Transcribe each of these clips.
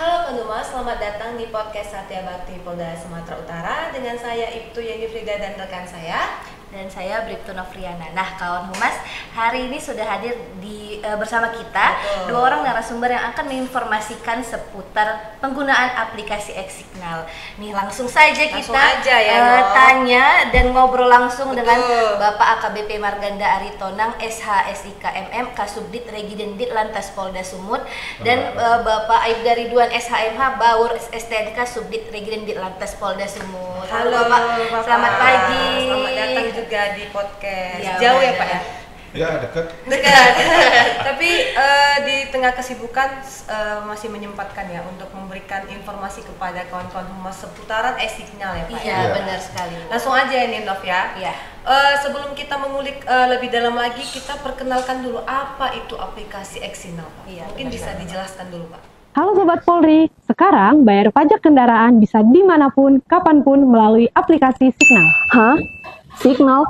Halo Penuma, selamat datang di podcast Satya Bakti Polda Sumatera Utara dengan saya Ibtu Yeni Frida dan rekan saya. Dan saya Bribtu Novriana. Nah, kawan humas, hari ini sudah hadir bersama kita dua orang narasumber yang akan menginformasikan seputar penggunaan aplikasi X-Signal. Nih, langsung saja kita tanya dan ngobrol langsung dengan Bapak AKBP Marganda Aritonang, SH-SIKMM, Kasubdit Regidendik Lantas Polda Sumut, dan Bapak Aibda Ridwan SHMH, Baur STNK Subdit Regidendik Lantas Polda Sumut. Halo Bapak, selamat pagi. Selamat datang juga di podcast. Ya, jauh ya Pak ya? Ya, dekat. Tapi di tengah kesibukan masih menyempatkan ya untuk memberikan informasi kepada kawan-kawan humas seputaran X-Signal ya Pak. Iya, benar sekali. Langsung aja ini Nov ya. Iya. Sebelum kita mengulik lebih dalam lagi, kita perkenalkan dulu apa itu aplikasi X-Signal Pak. Iya, mungkin bisa dijelaskan dulu Pak. Halo Sobat Polri, sekarang bayar pajak kendaraan bisa dimanapun, kapanpun melalui aplikasi Signal. Hah? Signal?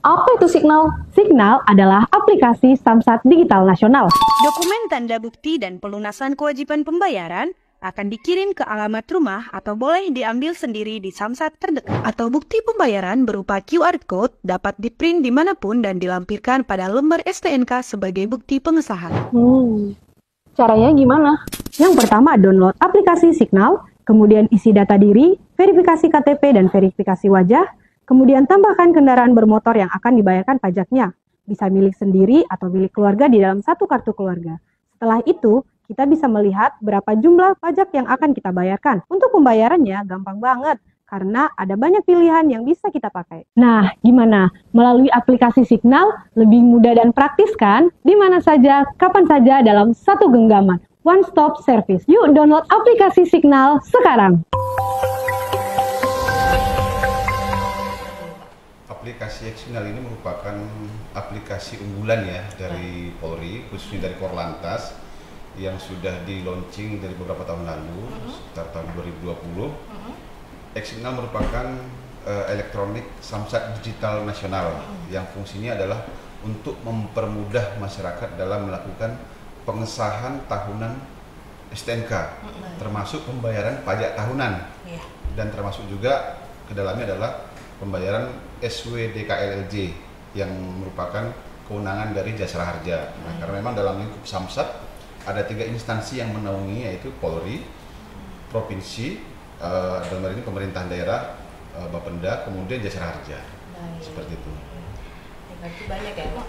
Apa itu Signal? Signal adalah aplikasi Samsat Digital Nasional. Dokumen tanda bukti dan pelunasan kewajiban pembayaran akan dikirim ke alamat rumah atau boleh diambil sendiri di Samsat terdekat. Atau bukti pembayaran berupa QR Code dapat diprint dimanapun dan dilampirkan pada lembar STNK sebagai bukti pengesahan. Caranya gimana? Yang pertama, download aplikasi Signal, kemudian isi data diri, verifikasi KTP dan verifikasi wajah, kemudian tambahkan kendaraan bermotor yang akan dibayarkan pajaknya. Bisa milik sendiri atau milik keluarga di dalam satu kartu keluarga. Setelah itu, kita bisa melihat berapa jumlah pajak yang akan kita bayarkan. Untuk pembayarannya gampang banget, karena ada banyak pilihan yang bisa kita pakai. Nah, gimana? Melalui aplikasi Signal, lebih mudah dan praktis kan? Di mana saja, kapan saja dalam satu genggaman. One Stop Service. Yuk download aplikasi Signal sekarang. Aplikasi X-Signal ini merupakan aplikasi unggulan ya dari Polri, khususnya dari Korlantas, yang sudah di-launching dari beberapa tahun lalu, sekitar tahun 2020. X-Signal merupakan elektronik Samsat Digital Nasional yang fungsinya adalah untuk mempermudah masyarakat dalam melakukan pengesahan tahunan STNK, termasuk pembayaran pajak tahunan, dan termasuk juga ke dalamnya adalah pembayaran SWDKLLJ yang merupakan kewenangan dari Jasara Harja. Nah, karena memang dalam lingkup Samsat ada 3 instansi yang menaungi, yaitu Polri, Provinsi, dalam hal ini pemerintahan daerah, Bapenda, kemudian Jasara Harja. Seperti itu. Berarti banyak ya Pak?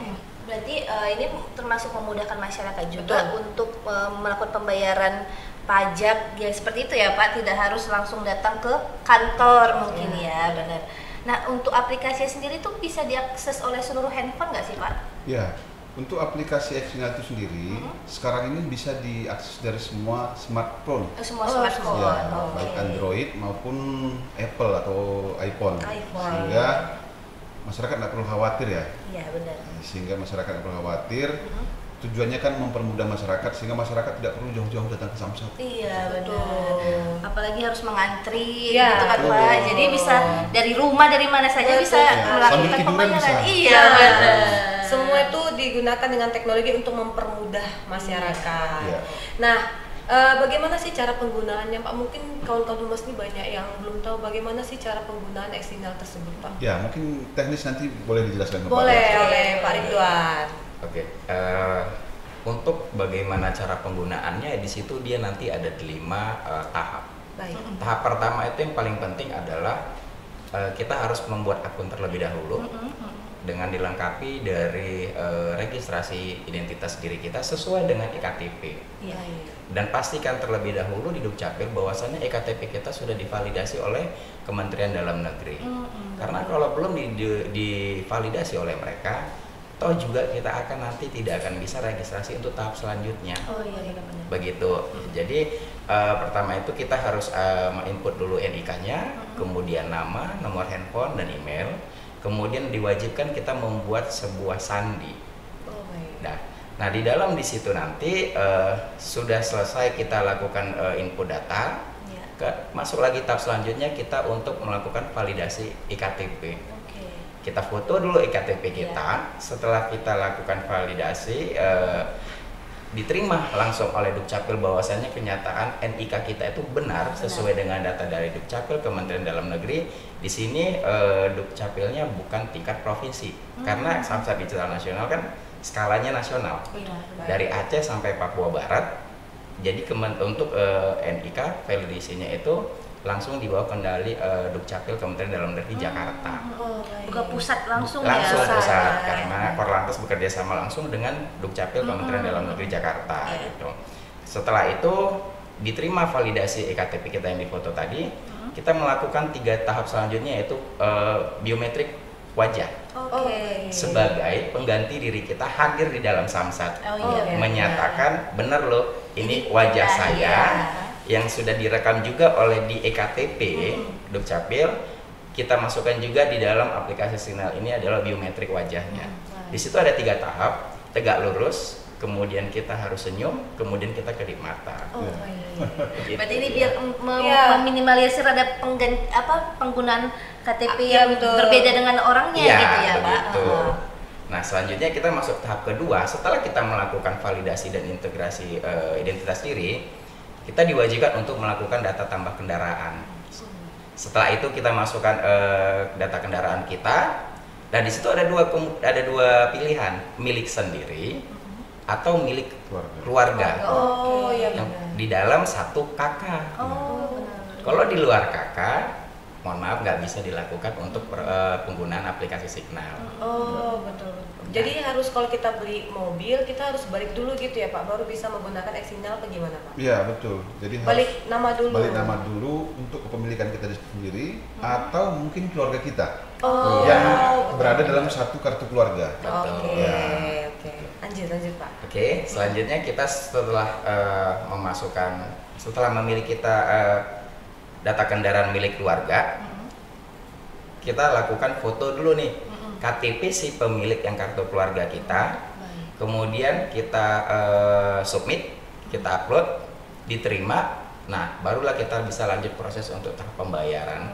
Berarti ini termasuk memudahkan masyarakat juga untuk melakukan pembayaran pajak ya seperti itu ya Pak, tidak harus langsung datang ke kantor mungkin ya, benar. Nah, untuk aplikasi sendiri itu bisa diakses oleh seluruh handphone nggak sih Pak? Ya, untuk aplikasi X-Signal itu sendiri sekarang ini bisa diakses dari semua smartphone. Semua smartphone. Ya, baik Android maupun Apple atau iPhone. Sehingga masyarakat tidak perlu khawatir ya. Iya, benar. Sehingga masyarakat tidak perlu khawatir. Tujuannya kan mempermudah masyarakat sehingga masyarakat tidak perlu jauh-jauh datang ke Samsat. Iya, betul. Apalagi harus mengantri gitu kan Pak. Jadi bisa dari rumah, dari mana saja bisa melakukan pembayaran. Iya, benar. Semua itu digunakan dengan teknologi untuk mempermudah masyarakat. Nah, bagaimana sih cara penggunaannya Pak? Mungkin kawan-kawan humas ini banyak yang belum tahu bagaimana sih cara penggunaan X-Signal tersebut Pak. Ya, mungkin teknis nanti boleh dijelaskan kepada Boleh oleh Pak Ridwan. Oke, untuk bagaimana cara penggunaannya, di situ dia nanti ada 5 tahap. Baik. Tahap pertama itu yang paling penting adalah kita harus membuat akun terlebih dahulu dengan dilengkapi dari registrasi identitas diri kita sesuai dengan EKTP. Dan pastikan terlebih dahulu di Dukcapil bahwasannya EKTP kita sudah divalidasi oleh Kementerian Dalam Negeri. Karena kalau belum divalidasi oleh mereka, toh juga kita akan nanti tidak akan bisa registrasi untuk tahap selanjutnya. Benar-benar. Begitu. Jadi pertama itu kita harus input dulu NIK-nya, kemudian nama, nomor handphone dan email. Kemudian diwajibkan kita membuat sebuah sandi. Nah di dalam di situ nanti sudah selesai kita lakukan input data, masuk lagi tahap selanjutnya kita untuk melakukan validasi IKTP. Kita foto dulu IKTP kita. Setelah kita lakukan validasi, diterima langsung oleh Dukcapil bahwasannya kenyataan NIK kita itu benar sesuai dengan data dari Dukcapil Kementerian Dalam Negeri. Di sini Dukcapilnya bukan tingkat provinsi, karena Samsat Digital Nasional kan skalanya nasional, dari Aceh sampai Papua Barat. Jadi untuk NIK validasinya itu langsung di bawah kendali Dukcapil Kementerian Dalam Negeri Jakarta. Bukan pusat langsung Langsung ya. pusat, karena Korlantas bekerja sama langsung dengan Dukcapil Kementerian Dalam Negeri Jakarta gitu. Setelah itu diterima validasi EKTP kita yang difoto tadi, kita melakukan 3 tahap selanjutnya, yaitu biometrik wajah. Sebagai pengganti diri kita hadir di dalam Samsat, menyatakan benar loh ini wajah saya yang sudah direkam juga oleh di EKTP Dukcapil. Kita masukkan juga di dalam aplikasi Signal ini adalah biometrik wajahnya. Di situ ada 3 tahap: tegak lurus, kemudian kita harus senyum, kemudian kita kedip mata. Gitu. Berarti ini biar meminimalisir ada penggunaan KTP yang berbeda dengan orangnya gitu ya, Pak. Nah, selanjutnya kita masuk tahap kedua. Setelah kita melakukan validasi dan integrasi identitas diri, kita diwajibkan untuk melakukan data tambah kendaraan. Setelah itu kita masukkan data kendaraan kita, dan di situ ada dua pilihan, milik sendiri atau milik keluarga. Di dalam satu KK. Kalau di luar KK, mohon maaf, nggak bisa dilakukan untuk penggunaan aplikasi Signal. Betul. Jadi harus kalau kita beli mobil, kita harus balik dulu gitu ya Pak, baru bisa menggunakan Signal apa gimana Pak? Iya betul. Jadi balik nama dulu. Balik nama dulu untuk kepemilikan kita sendiri atau mungkin keluarga kita yang berada dalam satu kartu keluarga. Oke. Lanjut Pak. Oke, selanjutnya kita setelah setelah memiliki data kendaraan milik keluarga, kita lakukan foto dulu nih KTP si pemilik yang kartu keluarga kita, kemudian kita submit, kita upload, diterima. Nah, barulah kita bisa lanjut proses untuk tahap pembayaran,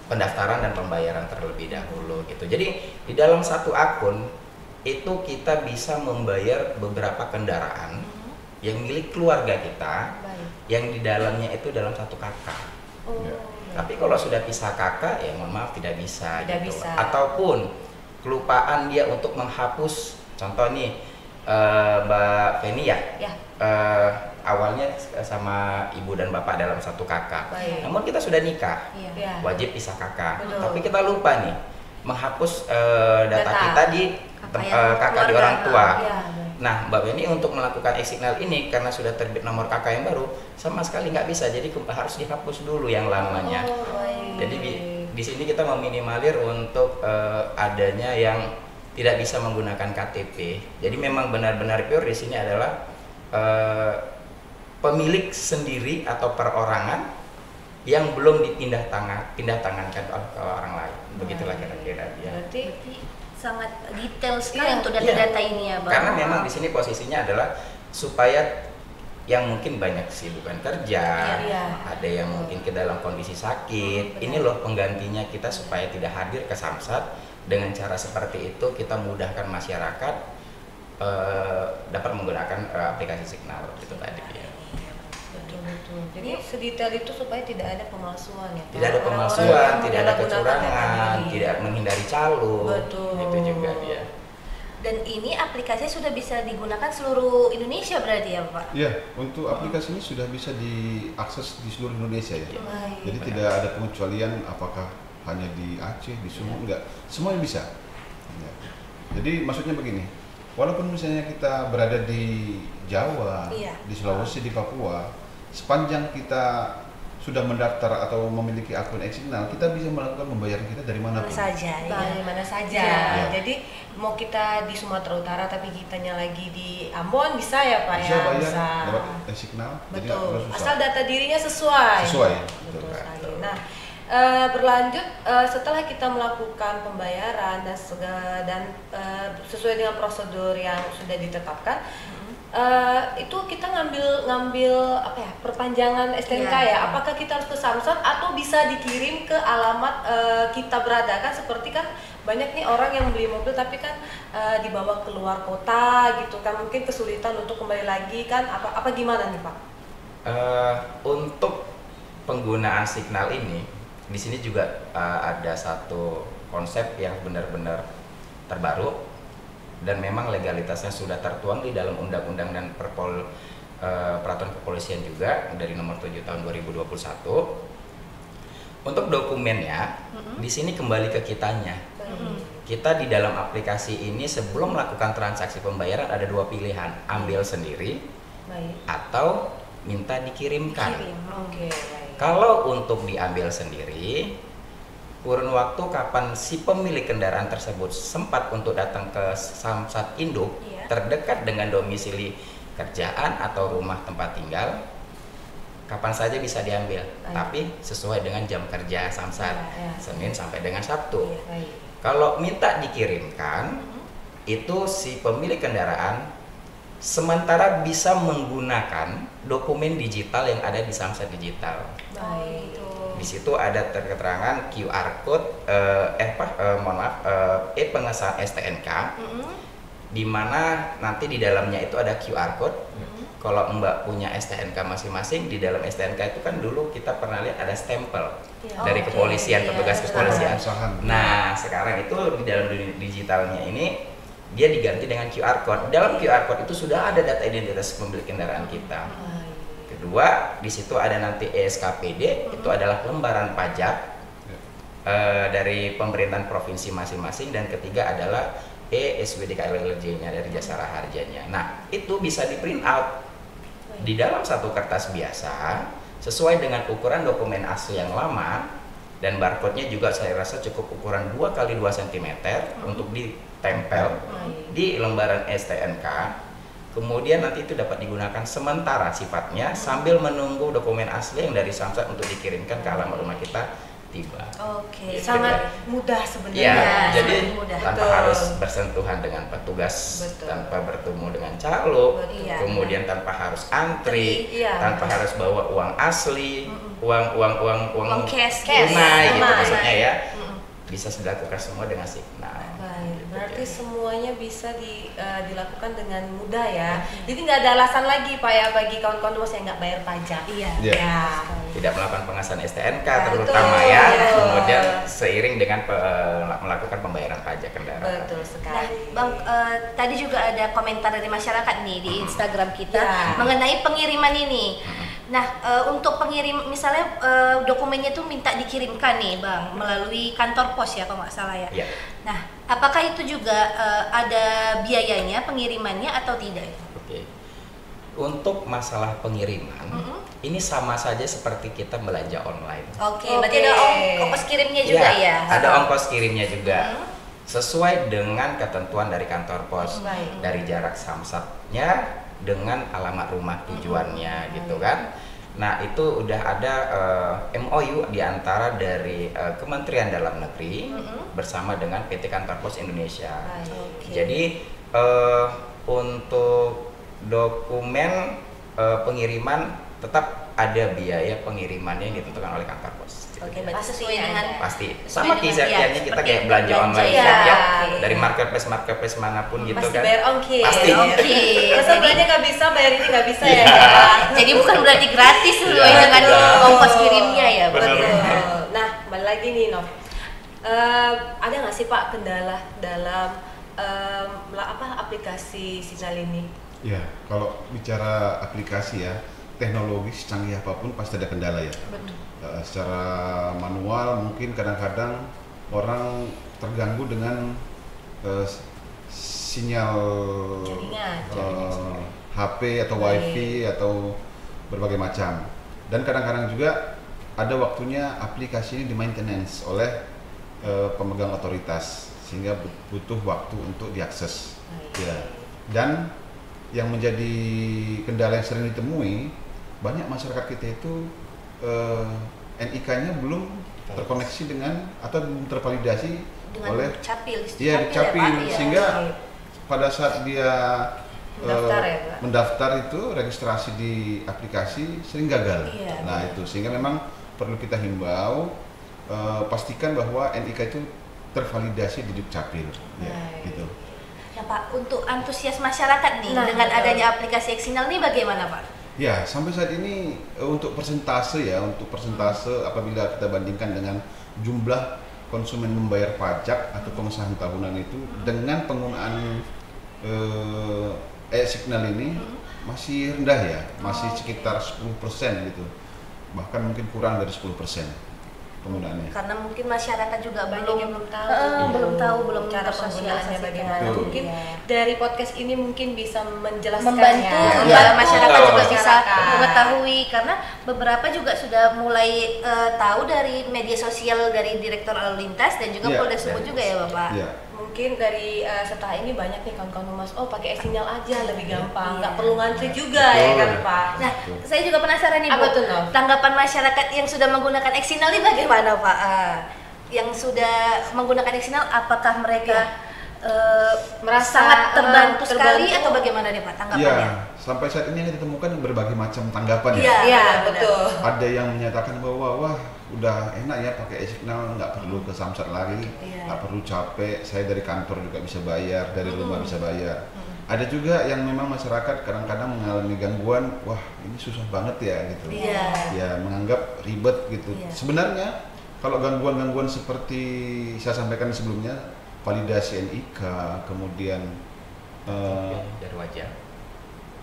pendaftaran dan pembayaran terlebih dahulu gitu. Jadi di dalam satu akun itu kita bisa membayar beberapa kendaraan yang milik keluarga kita, yang di dalamnya itu dalam satu KK. Tapi kalau sudah pisah kakak, ya mohon maaf tidak bisa. Ataupun kelupaan dia untuk menghapus, contoh nih Mbak Feni ya, awalnya sama ibu dan bapak dalam satu kakak. Namun kita sudah nikah, wajib pisah kakak. Tapi kita lupa nih menghapus data kita di kakak di orang tua. Nah, Mbak Beni untuk melakukan e-signal ini karena sudah terbit nomor KK yang baru sama sekali nggak bisa, jadi harus dihapus dulu yang lamanya. Jadi di sini kita meminimalir untuk adanya yang tidak bisa menggunakan KTP. Jadi memang benar-benar pure di sini adalah pemilik sendiri atau perorangan yang belum tangankan ke orang lain. Begitulah kira-kira dia. Berarti sangat detail sekali untuk data-data ini ya, Bang. Karena memang di sini posisinya adalah supaya yang mungkin banyak kesibukan kerja, ada yang mungkin ke dalam kondisi sakit, ini loh penggantinya kita supaya tidak hadir ke Samsat. Dengan cara seperti itu kita mudahkan masyarakat dapat menggunakan aplikasi Signal itu tadi ya. Betul. Jadi sedetail itu supaya tidak ada pemalsuan ya. Tidak ada pemalsuan, tidak ada kecurangan, tidak menghindari calo. Itu juga dia. Dan ini aplikasi sudah bisa digunakan seluruh Indonesia berarti ya Pak? Iya, untuk aplikasi ini sudah bisa diakses di seluruh Indonesia ya. Jadi tidak ada pengecualian apakah hanya di Aceh, di Sumut, enggak. Semuanya bisa. Ya. Jadi maksudnya begini, walaupun misalnya kita berada di Jawa, di Sulawesi, di Papua, sepanjang kita sudah mendaftar atau memiliki akun e-signal, kita bisa melakukan pembayaran kita dari mana pun. Dari mana saja. Jadi mau kita di Sumatera Utara tapi kitanya lagi di Ambon bisa ya Pak bisa ya? Bayar lewat e-signal. Betul. Asal data dirinya sesuai. Betul sekali. Nah, berlanjut setelah kita melakukan pembayaran dan sesuai dengan prosedur yang sudah ditetapkan, itu kita ngambil apa ya, perpanjangan STNK ya. Apakah kita harus ke Samsat atau bisa dikirim ke alamat kita berada? Kan seperti kan banyak nih orang yang beli mobil tapi kan dibawa keluar kota gitu kan, mungkin kesulitan untuk kembali lagi kan, apa gimana nih Pak? Untuk penggunaan Signal ini, di sini juga ada satu konsep yang benar-benar terbaru dan memang legalitasnya sudah tertuang di dalam undang-undang dan peraturan kepolisian juga dari nomor 7 tahun 2021. Untuk dokumennya, di sini kembali ke kitanya. Kita di dalam aplikasi ini sebelum melakukan transaksi pembayaran ada dua pilihan, ambil sendiri atau minta dikirimkan. Kalau untuk diambil sendiri, kurun waktu kapan si pemilik kendaraan tersebut sempat untuk datang ke Samsat Induk terdekat dengan domisili kerjaan atau rumah tempat tinggal, kapan saja bisa diambil, tapi sesuai dengan jam kerja Samsat, Senin sampai dengan Sabtu. Kalau minta dikirimkan, itu si pemilik kendaraan sementara bisa menggunakan dokumen digital yang ada di Samsat Digital. Di situ ada keterangan QR code, pengesahan STNK, di mana nanti di dalamnya itu ada QR code. Kalau Mbak punya STNK masing-masing, di dalam STNK itu kan dulu kita pernah lihat ada stempel dari kepolisian, petugas kepolisian. Nah, sekarang itu di dalam dunia digitalnya ini dia diganti dengan QR code. Dalam QR code itu sudah ada data identitas pemilik kendaraan kita. Kedua, di situ ada nanti ESKPD, itu adalah lembaran pajak dari pemerintahan provinsi masing-masing, dan ketiga adalah ESWDKLLJ-nya dari Jasara Harjanya. Nah, itu bisa di print out di dalam satu kertas biasa sesuai dengan ukuran dokumen asli yang lama, dan barcode-nya juga saya rasa cukup ukuran 2 x 2 cm untuk ditempel di lembaran STNK. Kemudian nanti itu dapat digunakan sementara sifatnya sambil menunggu dokumen asli yang dari Samsat untuk dikirimkan ke alamat rumah kita tiba. Sangat mudah sebenarnya. Ya, jadi tanpa harus bersentuhan dengan petugas, tanpa bertemu dengan calo, kemudian tanpa harus antri, tanpa harus bawa uang asli, uang cash tunai gitu maksudnya ya. Bisa dilakukan semua dengan Signal. Berarti semuanya bisa dilakukan dengan mudah ya. Jadi nggak ada alasan lagi Pak ya bagi kawan-kawan Mas yang nggak bayar pajak. Tidak melakukan pengesahan STNK terutama ya. Kemudian seiring dengan melakukan pembayaran pajak kendaraan. Betul sekali. Nah, Bang, tadi juga ada komentar dari masyarakat nih di Instagram kita mengenai pengiriman ini. Nah, untuk pengirim misalnya dokumennya tuh minta dikirimkan nih Bang melalui kantor pos ya kalau nggak salah ya. Nah, apakah itu juga ada biayanya pengirimannya atau tidak? Untuk masalah pengiriman, ini sama saja seperti kita belanja online. Berarti ada ongkos kirimnya juga ya? Ada ongkos kirimnya juga. Sesuai dengan ketentuan dari kantor pos, dari jarak Samsatnya dengan alamat rumah tujuannya gitu kan. Nah, itu udah ada MOU di antara dari Kementerian Dalam Negeri bersama dengan PT Kantor Pos Indonesia. Jadi untuk dokumen pengiriman tetap ada biaya pengirimannya yang ditentukan oleh kantor pos. Berarti sesuai dengan sama kisarannya kita kayak belanja online dari marketplace manapun gitu kan. Bayar ongkir. Pasti. Sebenarnya nggak bisa, bayar ini nggak bisa ya. Jadi bukan berarti gratis sesuai dengan ongkos kirimnya ya. Betul. Nah, balik lagi nih Nov. Ada nggak sih Pak kendala dalam aplikasi Signal ini? Ya, kalau bicara aplikasi ya, teknologi secanggih apapun pasti ada kendala ya. Secara manual mungkin kadang-kadang orang terganggu dengan sinyal HP atau WiFi atau berbagai macam. Dan kadang-kadang juga ada waktunya aplikasi ini di maintenance oleh pemegang otoritas sehingga butuh waktu untuk diakses. Ya. Dan yang menjadi kendala yang sering ditemui, banyak masyarakat kita itu NIK-nya belum terkoneksi dengan atau belum tervalidasi dengan oleh Dukcapil, Dukcapil, sehingga pada saat dia Mendaftar ya, Pak? Mendaftar itu registrasi di aplikasi sering gagal. Iya, Nah itu sehingga memang perlu kita himbau pastikan bahwa NIK itu tervalidasi di Dukcapil, ya, gitu. Ya Pak, untuk antusias masyarakat nih Nah, dengan betul. adanya aplikasi Xsignal ini bagaimana Pak? Ya, sampai saat ini untuk persentase apabila kita bandingkan dengan jumlah konsumen membayar pajak atau pengesahan tahunan itu dengan penggunaan e-Signal ini masih rendah ya, masih sekitar 10% gitu. Bahkan mungkin kurang dari 10% penggunaannya. Karena mungkin masyarakat juga Banyak belum yang belum tahu, belum cara penggunaannya bagaimana. Betul. Mungkin dari podcast ini mungkin bisa menjelaskan membantu ya, ya masyarakat juga masyarakat. bisa mengetahui, karena beberapa juga sudah mulai tahu dari media sosial dari Direktur Lalu Lintas dan juga Iya, Polda Sumut juga ya Bapak. Ya, Mungkin dari setelah ini banyak nih kawan-kawan humas, oh pakai Xsignal aja lebih gampang, nggak Iya. perlu ngantri juga ya kan Pak. Nah, saya juga penasaran nih Bu, Apa tuh, Nov? tanggapan masyarakat yang sudah menggunakan Xsignal ini bagaimana Pak? Yang sudah menggunakan Xsignal, apakah mereka Merasa sangat terbantu sekali terbantu. atau bagaimana nih Pak tanggapannya? ya, sampai saat ini yang ditemukan berbagai macam tanggapan ya. Iya, Iya, benar-benar. betul. Ada yang menyatakan bahwa wah udah enak ya pakai e-Signal, nggak perlu ke Samsat lagi, Iya. nggak perlu capek, saya dari kantor juga bisa bayar, dari rumah bisa bayar. Ada juga yang memang masyarakat kadang-kadang mengalami gangguan, wah ini susah banget ya gitu. Iya. Ya menganggap ribet gitu. Iya. Sebenarnya kalau gangguan-gangguan seperti saya sampaikan sebelumnya, validasi NIK, kemudian dari wajah.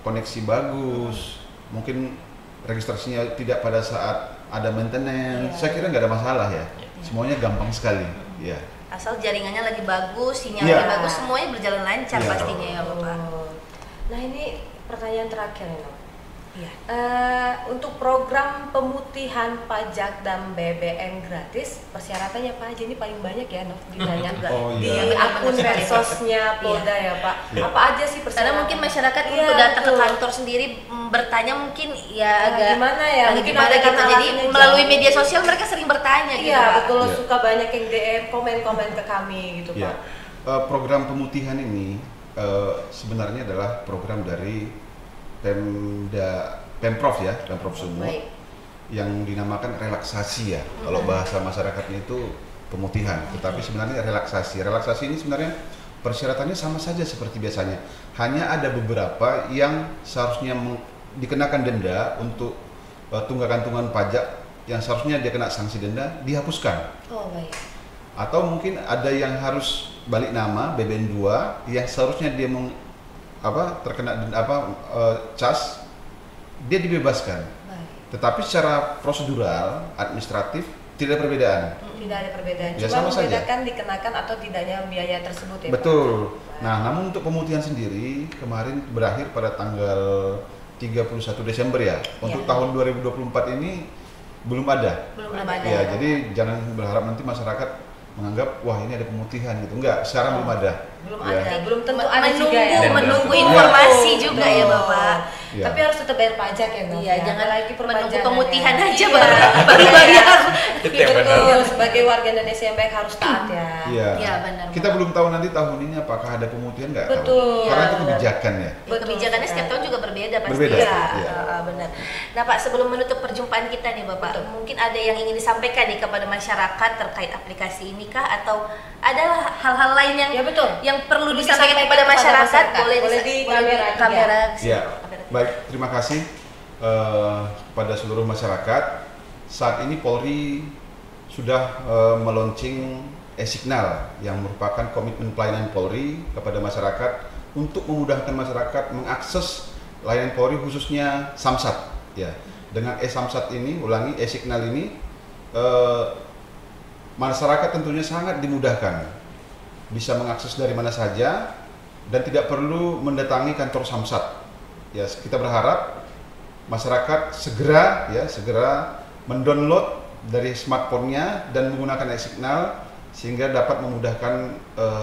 koneksi bagus, mungkin registrasinya tidak pada saat ada maintenance, Iya. saya kira nggak ada masalah ya, semuanya gampang sekali, ya. Asal jaringannya lagi bagus, sinyalnya Iya. bagus, semuanya berjalan lancar Iya. pastinya ya Bapak. Nah ini pertanyaan terakhir nih, Nov. Iya. Untuk program pemutihan pajak dan BBM gratis, persyaratannya apa aja? Ini paling banyak ya, Nov, ditanya Oh, di iya. akun medsosnya Polda ya Pak. Iya. Apa aja sih persyaratan? Karena mungkin masyarakat Iya, untuk datang ke betul. kantor sendiri bertanya mungkin ya Nah, agak gimana ya? agak Mungkin gimana ada gitu. karena Jadi alasannya melalui jauh. media sosial mereka sering bertanya gitu Iya Pak. betul, Iya. suka banyak yang DM, komen-komen ke kami gitu Ya, Pak. program pemutihan ini sebenarnya adalah program dari Pemprov ya, Pemprov Sumut, Baik. yang dinamakan relaksasi ya. Kalau bahasa masyarakatnya itu pemutihan, tetapi sebenarnya relaksasi. Relaksasi ini sebenarnya persyaratannya sama saja seperti biasanya. Hanya ada beberapa yang seharusnya dikenakan denda untuk tunggakan pajak yang seharusnya dia kena sanksi denda dihapuskan. Oh baik. Atau mungkin ada yang harus balik nama BBN 2 yang seharusnya dia terkena cas, dia dibebaskan. Baik. Tetapi secara prosedural, administratif tidak ada perbedaan. Tidak ada perbedaan. Ya, Cuma sama saja. membedakan dikenakan atau tidaknya biaya tersebut ya Pak? Betul. Nah, namun untuk pemutihan sendiri kemarin berakhir pada tanggal 31 Desember ya. Untuk tahun 2024 ini belum ada. Belum ada. Ya, jadi jangan berharap nanti masyarakat menganggap wah ini ada pemutihan gitu. Enggak, sekarang belum ada. Belum Ya. ada, belum tentu ada juga ya. menunggu Iya. informasi Betul, juga ya betul. Bapak. Ya. Tapi harus tetap bayar pajak ya Nov, Iya, ya. jangan Apalagi menunggu perpajakan pemutihan ya. aja Iya. baru bayar. Itu yang benar. Betul, sebagai warga Indonesia yang baik harus taat ya. Iya. Iya, benar. Kita belum tahu nanti tahun ini apakah ada pemutihan nggak tahu. Betul. Karena itu kebijakan ya. Betul Kebijakannya setiap sekali. tahun juga berbeda pasti. Berbeda, Ya, iya. benar. Nah Pak, sebelum menutup perjumpaan kita nih Bapak, mungkin ada yang ingin disampaikan nih kepada masyarakat terkait aplikasi ini kah, atau ada hal-hal lain yang Ya, betul. yang perlu Perlu disampaikan disampaikan kepada kepada masyarakat? masyarakat. Boleh Boleh di kamera juga. Ya, baik. Terima kasih pada seluruh masyarakat. Saat ini Polri sudah meluncing e-Signal yang merupakan komitmen pelayanan Polri kepada masyarakat untuk memudahkan masyarakat mengakses layanan Polri khususnya Samsat. Ya, dengan e-Samsat ini, ulangi e-Signal ini, masyarakat tentunya sangat dimudahkan, bisa mengakses dari mana saja dan tidak perlu mendatangi kantor Samsat. Ya, kita berharap masyarakat segera mendownload dari smartphone-nya dan menggunakan e-Signal sehingga dapat memudahkan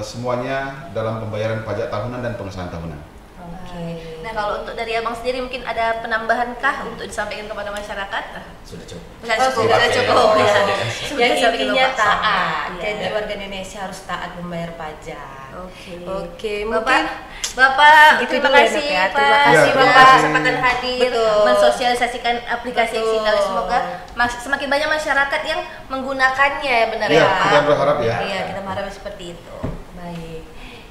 semuanya dalam pembayaran pajak tahunan dan pengesahan tahunan. Oke. Nah kalau untuk dari Abang sendiri mungkin ada penambahan kah untuk disampaikan kepada masyarakat? Sudah cukup. Nggak Oh, cukup, sudah nggak cukup. cukup. Ya. Yang Sudah sampai ke intinya Bapak. taat. Iya. Jadi warga Indonesia harus taat membayar pajak. Oke, Bapak, segitu terima dulu ya, kasih Dok, ya. Pak. Terima kasih, Bapak terima kasih. kesempatan hadir Betul. mensosialisasikan aplikasi Betul. Signal. Semoga semakin banyak masyarakat yang menggunakannya ya, benar Iya, ya. kita berharap ya. Iya, kita berharap seperti itu. Baik.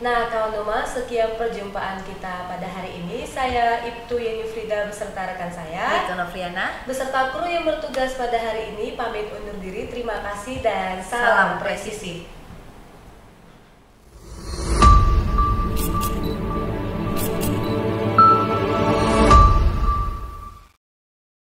Nah, kawan Humas, sekian perjumpaan kita pada hari ini. Saya Ibtu Yeni Frida beserta rekan saya Itu Novriana. beserta kru yang bertugas pada hari ini pamit undur diri. Terima kasih dan Salam salam presisi.